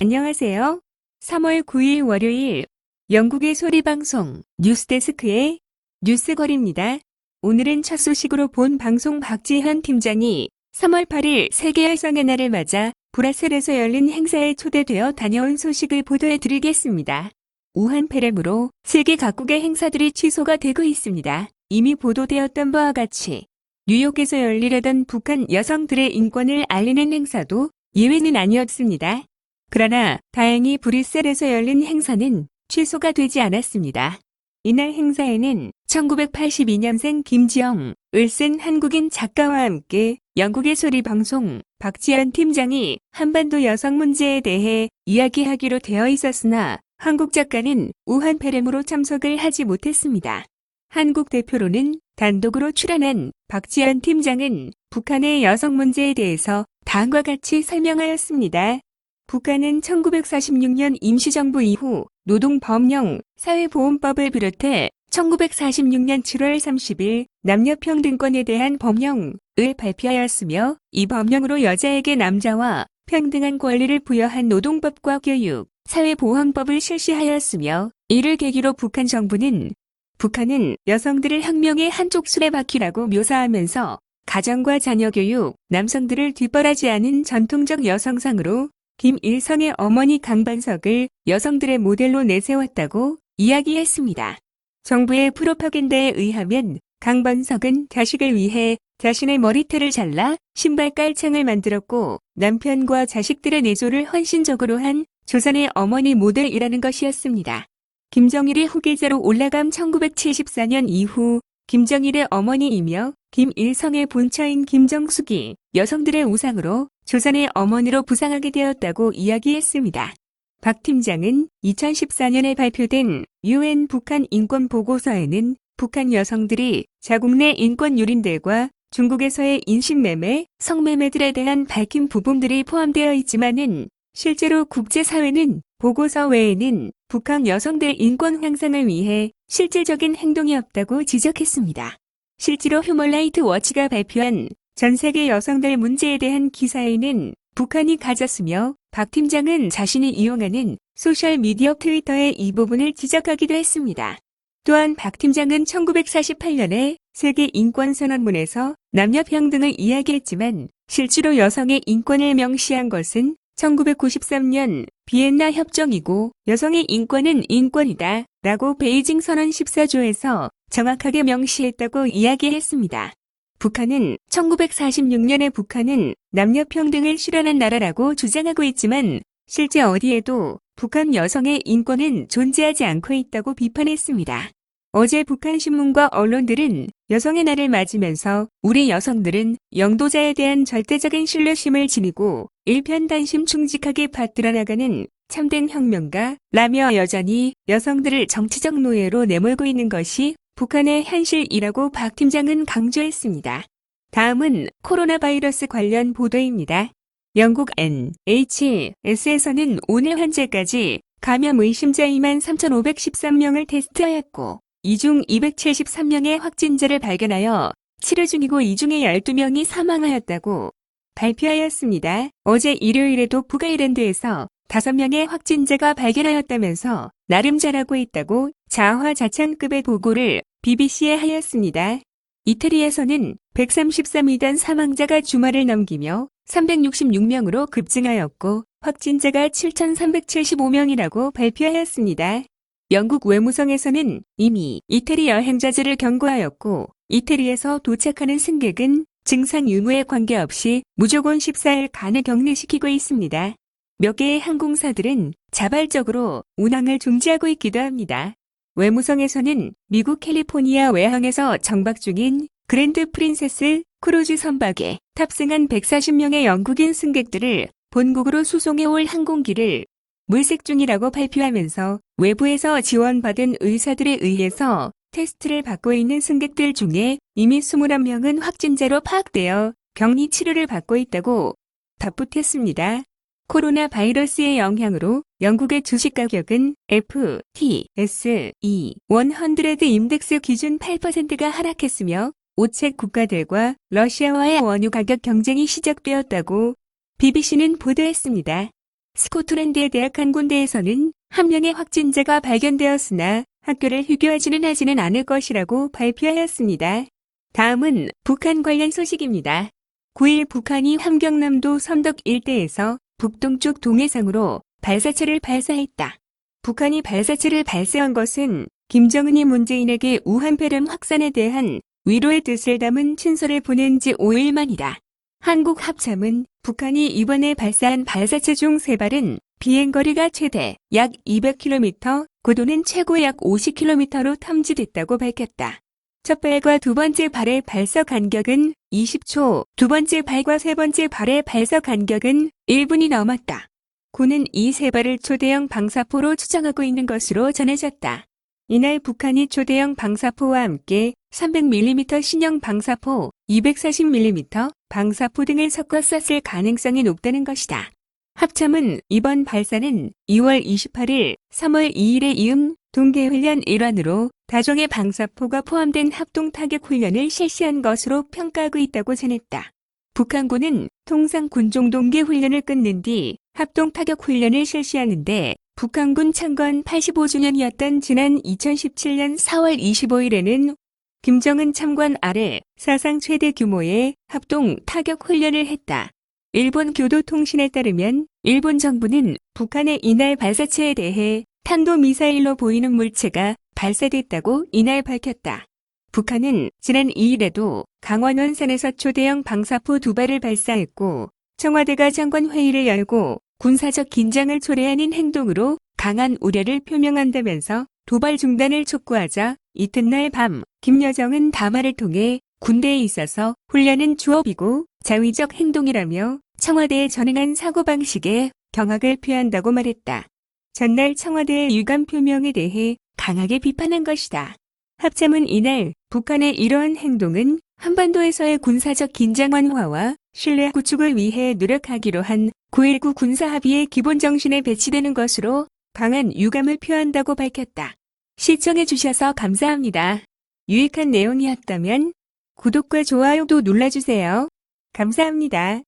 안녕하세요. 3월 9일 월요일 영국의 소리방송 뉴스데스크의 뉴스거리입니다. 오늘은 첫 소식으로 본 방송 박지현 팀장이 3월 8일 세계여성의 날을 맞아 브뤼셀에서 열린 행사에 초대되어 다녀온 소식을 보도해드리겠습니다. 우한 폐렴으로 세계 각국의 행사들이 취소가 되고 있습니다. 이미 보도되었던 바와 같이 뉴욕에서 열리려던 북한 여성들의 인권을 알리는 행사도 예외는 아니었습니다. 그러나 다행히 브뤼셀에서 열린 행사는 취소가 되지 않았습니다. 이날 행사에는 1982년생 김지영, 을센 한국인 작가와 함께 영국의 소리방송 박지현 팀장이 한반도 여성 문제에 대해 이야기하기로 되어 있었으나 한국 작가는 우한 폐렴으로 참석을 하지 못했습니다. 한국 대표로는 단독으로 출연한 박지현 팀장은 북한의 여성 문제에 대해서 다음과 같이 설명하였습니다. 북한은 1946년 임시정부 이후 노동법령, 사회보험법을 비롯해 1946년 7월 30일 남녀평등권에 대한 법령을 발표하였으며 이 법령으로 여자에게 남자와 평등한 권리를 부여한 노동법과 교육, 사회보험법을 실시하였으며 이를 계기로 북한 정부는 북한은 여성들을 혁명의 한쪽 수레바퀴라고 묘사하면서 가정과 자녀 교육, 남성들을 뒷바라지하는 전통적 여성상으로 김일성의 어머니 강반석을 여성들의 모델로 내세웠다고 이야기했습니다. 정부의 프로파간다에 의하면 강반석은 자식을 위해 자신의 머리털을 잘라 신발 깔창을 만들었고 남편과 자식들의 내조를 헌신적으로 한 조선의 어머니 모델이라는 것이었습니다. 김정일의 후계자로 올라감 1974년 이후 김정일의 어머니이며 김일성의 본처인 김정숙이 여성들의 우상으로 조선의 어머니로 부상하게 되었다고 이야기했습니다. 박 팀장은 2014년에 발표된 UN 북한 인권 보고서에는 북한 여성들이 자국 내 인권 유린들과 중국에서의 인신매매, 성매매들에 대한 밝힌 부분들이 포함되어 있지만은 실제로 국제사회는 보고서 외에는 북한 여성들 인권 향상을 위해 실질적인 행동이 없다고 지적했습니다. 실제로 휴먼라이트 워치가 발표한 전 세계 여성들 문제에 대한 기사에는 북한이 가졌으며 박 팀장은 자신이 이용하는 소셜미디어 트위터의 이 부분을 지적하기도 했습니다. 또한 박 팀장은 1948년에 세계 인권선언문에서 남녀평등을 이야기했지만 실제로 여성의 인권을 명시한 것은 1993년 비엔나 협정이고 여성의 인권은 인권이다 라고 베이징 선언 14조에서 정확하게 명시했다고 이야기했습니다. 북한은 1946년에 북한은 남녀평등을 실현한 나라라고 주장하고 있지만 실제 어디에도 북한 여성의 인권은 존재하지 않고 있다고 비판했습니다. 어제 북한 신문과 언론들은 여성의 날을 맞으면서 우리 여성들은 영도자에 대한 절대적인 신뢰심을 지니고 일편단심 충직하게 받들어 나가는 참된 혁명가라며 여전히 여성들을 정치적 노예로 내몰고 있는 것이 북한의 현실이라고 박 팀장은 강조했습니다. 다음은 코로나 바이러스 관련 보도입니다. 영국 NHS에서는 오늘 현재까지 감염 의심자 23,513명을 테스트하였고 이 중 273명의 확진자를 발견하여 치료 중이고 이 중에 12명이 사망하였다고 발표하였습니다. 어제 일요일에도 북아일랜드에서 5명의 확진자가 발견하였다면서 나름 잘하고 있다고 자화자찬급의 보고를 BBC에 하였습니다. 이태리에서는 133위단 사망자가 주말을 넘기며 366명으로 급증하였고 확진자가 7,375명이라고 발표하였습니다. 영국 외무성에서는 이미 이태리 여행자들을 경고하였고 이태리에서 도착하는 승객은 증상 유무에 관계없이 무조건 14일간을 격리시키고 있습니다. 몇 개의 항공사들은 자발적으로 운항을 중지하고 있기도 합니다. 외무성에서는 미국 캘리포니아 외항에서 정박 중인 그랜드 프린세스 크루즈 선박에 탑승한 140명의 영국인 승객들을 본국으로 수송해 올 항공기를 물색 중이라고 발표하면서 외부에서 지원받은 의사들에 의해서 테스트를 받고 있는 승객들 중에 이미 21명은 확진자로 파악되어 격리 치료를 받고 있다고 덧붙였습니다. 코로나 바이러스의 영향으로 영국의 주식 가격은 FTSE 100 인덱스 기준 8%가 하락했으며 오색 국가들과 러시아와의 원유 가격 경쟁이 시작되었다고 BBC는 보도했습니다. 스코틀랜드의 대학 한 군데에서는 한 명의 확진자가 발견되었으나 학교를 휴교하지는 않을 것이라고 발표하였습니다. 다음은 북한 관련 소식입니다. 9일 북한이 함경남도 섬덕 일대에서 북동쪽 동해상으로 발사체를 발사했다. 북한이 발사체를 발사한 것은 김정은이 문재인에게 우한폐렴 확산에 대한 위로의 뜻을 담은 친서를 보낸 지 5일 만이다. 한국 합참은 북한이 이번에 발사한 발사체 중 3발은 비행거리가 최대 약 200km, 고도는 최고 약 50km로 탐지됐다고 밝혔다. 첫 발과 두 번째 발의 발사 간격은 20초, 두 번째 발과 세 번째 발의 발사 간격은 1분이 넘었다. 군은 이 3발을 초대형 방사포로 추정하고 있는 것으로 전해졌다. 이날 북한이 초대형 방사포와 함께 300mm 신형 방사포, 240mm 방사포 등을 섞어 쐈을 가능성이 높다는 것이다. 합참은 이번 발사는 2월 28일, 3월 2일에 이음 동계훈련 일환으로 다종의 방사포가 포함된 합동타격훈련을 실시한 것으로 평가하고 있다고 전했다. 북한군은 통상 군종 동계훈련을 끝낸 뒤 합동타격훈련을 실시하는데 북한군 창건 85주년이었던 지난 2017년 4월 25일에는 김정은 참관 아래 사상 최대 규모의 합동 타격 훈련을 했다. 일본 교도통신에 따르면 일본 정부는 북한의 이날 발사체에 대해 탄도미사일로 보이는 물체가 발사됐다고 이날 밝혔다. 북한은 지난 2일에도 강원 원산에서 초대형 방사포 2발을 발사했고 청와대가 장관회의를 열고 군사적 긴장을 초래하는 행동으로 강한 우려를 표명한다면서 도발 중단을 촉구하자 이튿날 밤 김여정은 담화를 통해 군대에 있어서 훈련은 주업이고 자위적 행동이라며 청와대에 전행한 사고방식에 경악을 표한다고 말했다. 전날 청와대의 유감 표명에 대해 강하게 비판한 것이다. 합참은 이날 북한의 이러한 행동은 한반도에서의 군사적 긴장 완화와 신뢰 구축을 위해 노력하기로 한 9.19 군사합의의 기본 정신에 배치되는 것으로 강한 유감을 표한다고 밝혔다. 시청해주셔서 감사합니다. 유익한 내용이었다면 구독과 좋아요도 눌러주세요. 감사합니다.